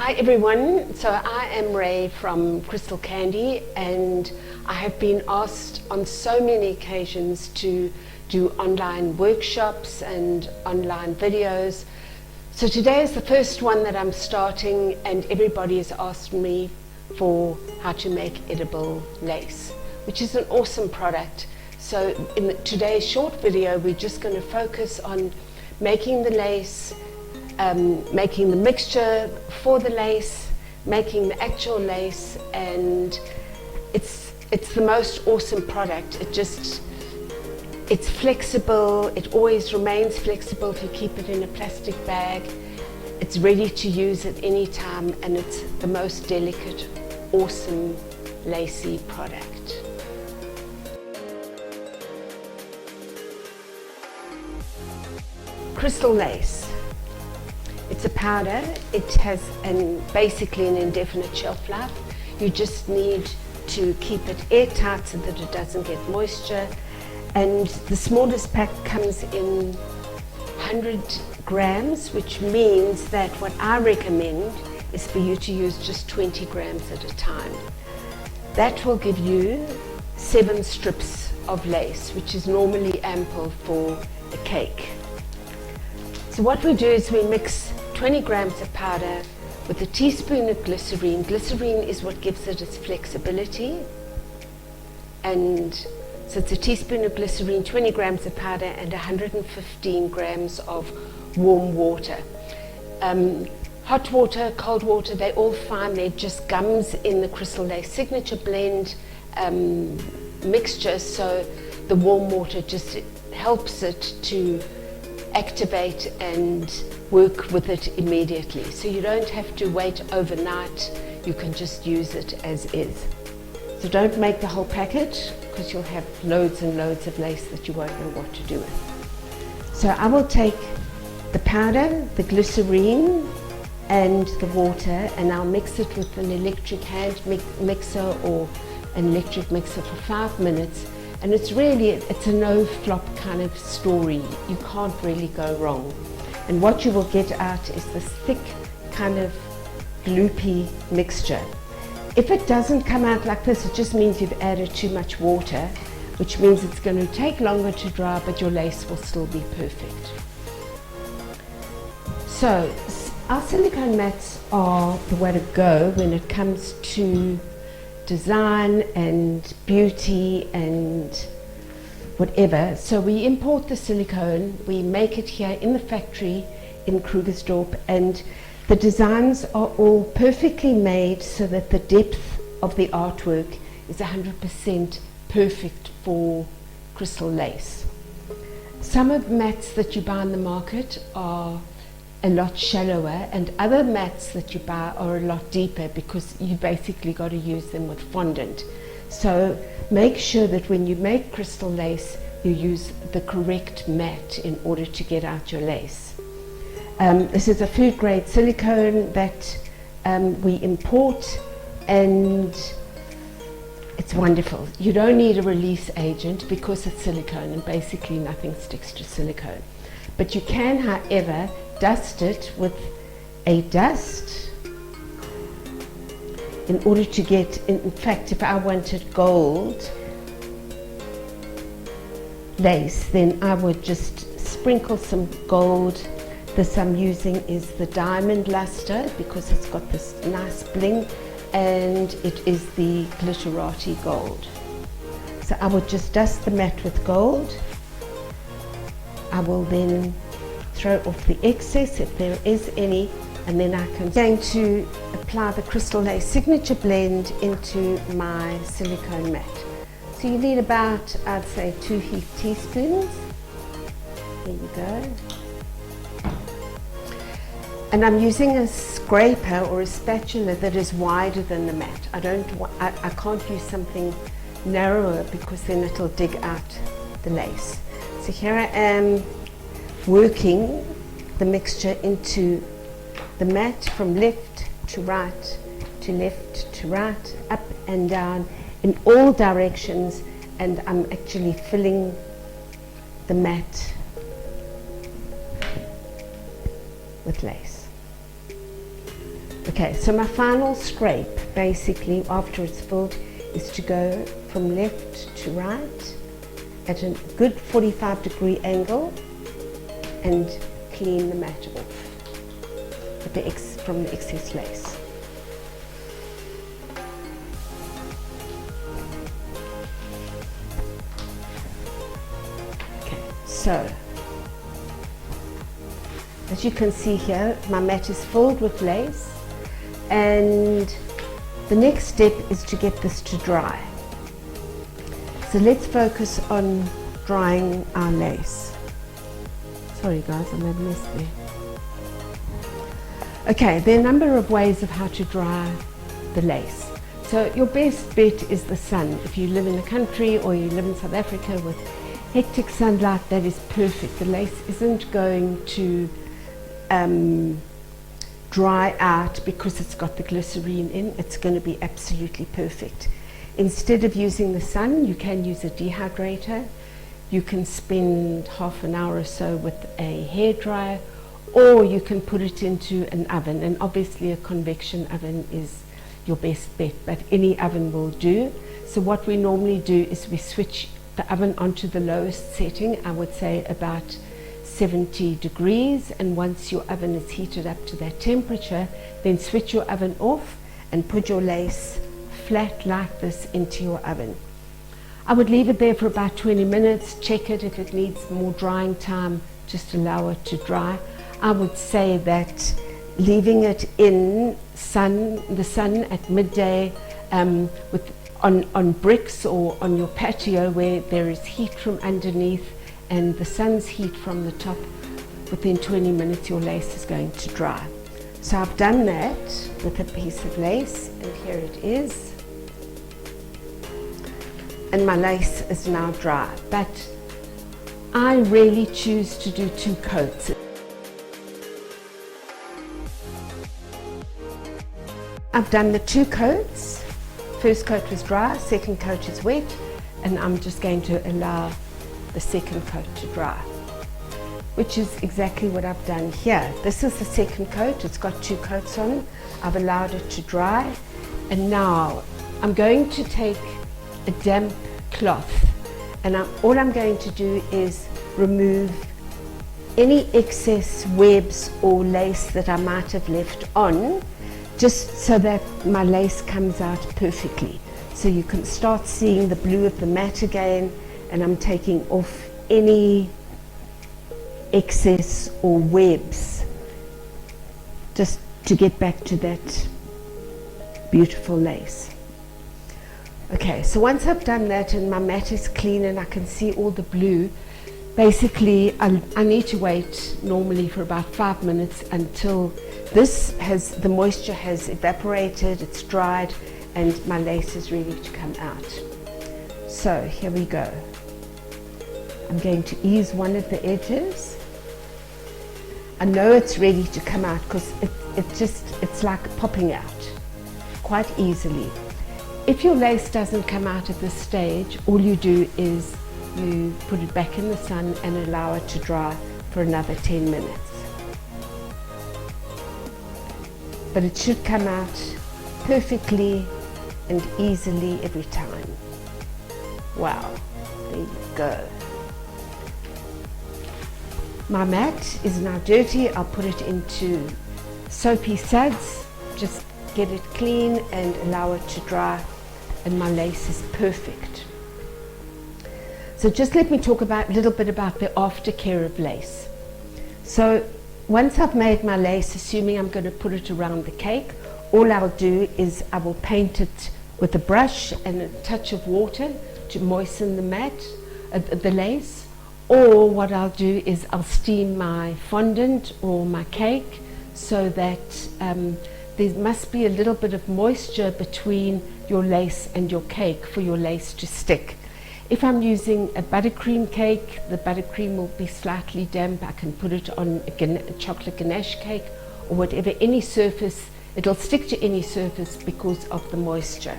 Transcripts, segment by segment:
Hi everyone, so I am Ray from Crystal Candy, and I have been asked on so many occasions to do online workshops and online videos. So today is the first one that I'm starting, and everybody has asked me for how to make edible lace, which is an awesome product. So in today's short video, we're just going to focus on making the lace, making the mixture for the lace, making the actual lace, and it's the most awesome product. It's flexible, it always remains flexible if you keep it in a plastic bag. It's ready to use at any time, and it's the most delicate, awesome, lacy product. Crystal lace. It's a powder. It has basically an indefinite shelf life. You just need to keep it airtight so that it doesn't get moisture. And the smallest pack comes in 100 grams, which means that what I recommend is for you to use just 20 grams at a time. That will give you 7 strips of lace, which is normally ample for a cake. So what we do is we mix 20 grams of powder with a teaspoon of glycerin. Glycerin is what gives it its flexibility. And so it's a teaspoon of glycerin, 20 grams of powder, and 115 grams of warm water. Hot water, cold water, they're all fine. They're just gums in the Crystal Lace Signature Blend mixture. So the warm water just helps it to activate and work with it immediately. So you don't have to wait overnight. You can just use it as is. So don't make the whole packet, because you'll have loads and loads of lace that you won't know what to do with. So I will take the powder, the glycerine, and the water, and I'll mix it with an electric hand mixer or an electric mixer for 5 minutes. And it's a no-flop kind of story. You can't really go wrong. And what you will get out is this thick kind of gloopy mixture. If it doesn't come out like this, it just means you've added too much water, which means it's going to take longer to dry, but your lace will still be perfect. So our silicone mats are the way to go when it comes to design and beauty and whatever. So we import the silicone, we make it here in the factory in Krugersdorp, and the designs are all perfectly made so that the depth of the artwork is 100% perfect for crystal lace. Some of the mats that you buy in the market are a lot shallower, and other mats that you buy are a lot deeper, because you basically got to use them with fondant. So make sure that when you make crystal lace, you use the correct mat in order to get out your lace. This is a food grade silicone that we import, and it's wonderful. You don't need a release agent because it's silicone, and basically nothing sticks to silicone. But you can, however, dust it with a dust in order to get, in fact, if I wanted gold lace, then I would just sprinkle some gold. This I'm using is the diamond luster, because it's got this nice bling, and it is the glitterati gold. So I would just dust the mat with gold. I will then throw off the excess if there is any, and then I'm going to apply the Crystal Lace Signature Blend into my silicone mat. So you need about, I'd say, 2 heaped teaspoons. There you go. And I'm using a scraper or a spatula that is wider than the mat. I can't use something narrower, because then it'll dig out the lace. So here I am working the mixture into the mat from left to right, to left to right, up and down in all directions, and I'm actually filling the mat with lace. Okay, so my final scrape, basically, after it's filled, is to go from left to right at a good 45-degree angle and clean the mat off with from the excess lace. Okay, so as you can see here, my mat is filled with lace, and the next step is to get this to dry. So let's focus on drying our lace. Sorry guys, I made a mess there. Okay, there are a number of ways of how to dry the lace. So your best bet is the sun. If you live in the country or you live in South Africa with hectic sunlight, that is perfect. The lace isn't going to dry out because it's got the glycerine in. It's going to be absolutely perfect. Instead of using the sun, you can use a dehydrator. You can spend half an hour or so with a hairdryer, or you can put it into an oven, and obviously a convection oven is your best bet, but any oven will do. So what we normally do is we switch the oven onto the lowest setting, I would say about 70 degrees, and once your oven is heated up to that temperature, then switch your oven off and put your lace flat like this into your oven. I would leave it there for about 20 minutes, check it. If it needs more drying time, just allow it to dry. I would say that leaving it in the sun at midday on bricks or on your patio where there is heat from underneath and the sun's heat from the top, within 20 minutes your lace is going to dry. So I've done that with a piece of lace, and here it is. And my lace is now dry, but I really choose to do 2 coats. I've done the 2 coats. First coat was dry, second coat is wet, and I'm just going to allow the second coat to dry, which is exactly what I've done here. This is the second coat. It's got 2 coats on. I've allowed it to dry, and now I'm going to take a damp cloth, and all I'm going to do is remove any excess webs or lace that I might have left on, just so that my lace comes out perfectly. So you can start seeing the blue of the mat again, and I'm taking off any excess or webs just to get back to that beautiful lace. Okay, so once I've done that and my mat is clean and I can see all the blue, basically I need to wait normally for about 5 minutes until the moisture has evaporated, it's dried, and my lace is ready to come out. So here we go. I'm going to ease one of the edges. I know it's ready to come out because it's like popping out quite easily. If your lace doesn't come out at this stage, all you do is you put it back in the sun and allow it to dry for another 10 minutes. But it should come out perfectly and easily every time. Wow, there you go. My mat is now dirty. I'll put it into soapy suds, just get it clean and allow it to dry, and my lace is perfect. So just let me talk a little bit about the aftercare of lace. So once I've made my lace, assuming I'm going to put it around the cake, all I'll do is I will paint it with a brush and a touch of water to moisten the mat, the lace. Or what I'll do is I'll steam my fondant or my cake so that there must be a little bit of moisture between your lace and your cake for your lace to stick. If I'm using a buttercream cake, the buttercream will be slightly damp. I can put it on a chocolate ganache cake or whatever, any surface. It'll stick to any surface because of the moisture.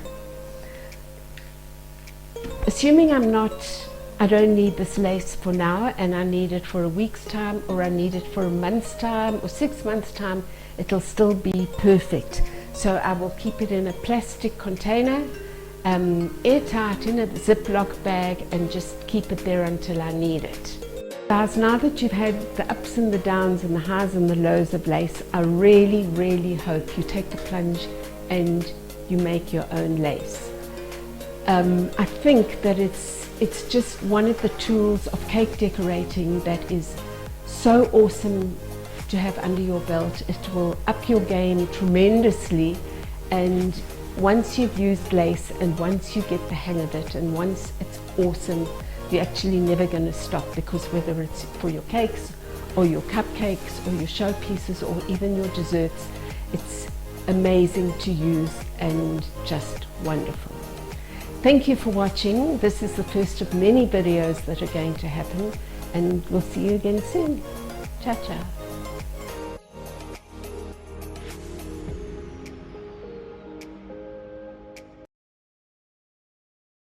Assuming I'm not I don't need this lace for now and I need it for a week's time, or I need it for a month's time or 6 months time, it'll still be perfect. So I will keep it in a plastic container, airtight in a Ziploc bag, and just keep it there until I need it. Guys, now that you've had the ups and the downs and the highs and the lows of lace, I really, really hope you take the plunge and you make your own lace. I think that it's just one of the tools of cake decorating that is so awesome to have under your belt. It will up your game tremendously, and once you've used lace and once you get the hang of it and once it's awesome, you're actually never going to stop, because whether it's for your cakes or your cupcakes or your showpieces or even your desserts, it's amazing to use and just wonderful. Thank you for watching. This is the first of many videos that are going to happen, and we'll see you again soon. Ciao, ciao.